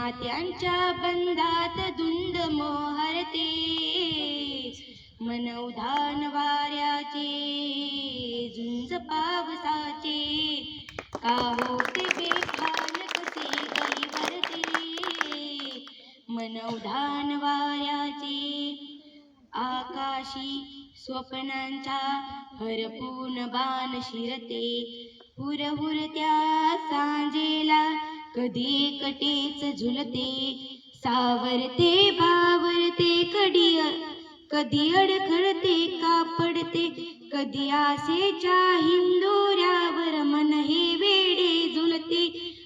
नात्यांच्या बंधात धुंद मोहरते, मन उधाण वाऱ्याचे झुंज पावसाचे, का होते बेभान कसे गहिवरते, मन उधाण वाऱ्याचे. आकाशी स्वप्नांचा हरपून बाण शिरते, हुरहुरत्या सांजेला कधी एकटेच झुलते, सावरते बावरते कधी अडखळते का पडते, कधी आसेच्या हिंदोऱ्यावर मन हे वेडे झुलते,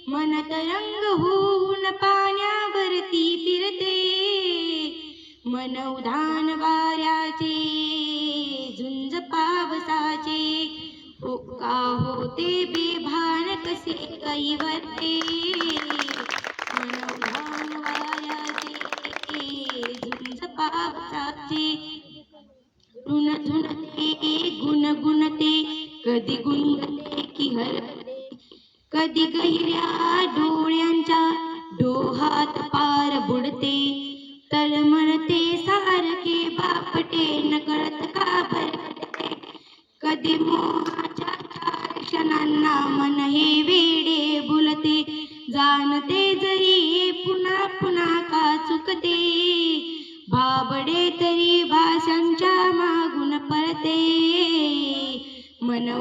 मन तरंग होऊन पाण्यावरती फिरते, मन उधाण वाऱ्याचे झुंज पावसाचे, का होते बेभान कसे गहिवरते, मन उधाण वाऱ्याचे झुंज पावसाचे. झुणझुणते गुणगुणते कधी गुंगते की हरते, कधी गहिऱ्या डोळ्यांच्या डोहात पार बुडते, तळमळते सारखे बापटे नकळत का भरते, कधी मोहाच्या चार क्षणांना मन हे वेडे भुलते, जाणते जरी पुन्हा पुन्हा का चुकते, भाबडे तरी भाषांच्या मागून पळते, मन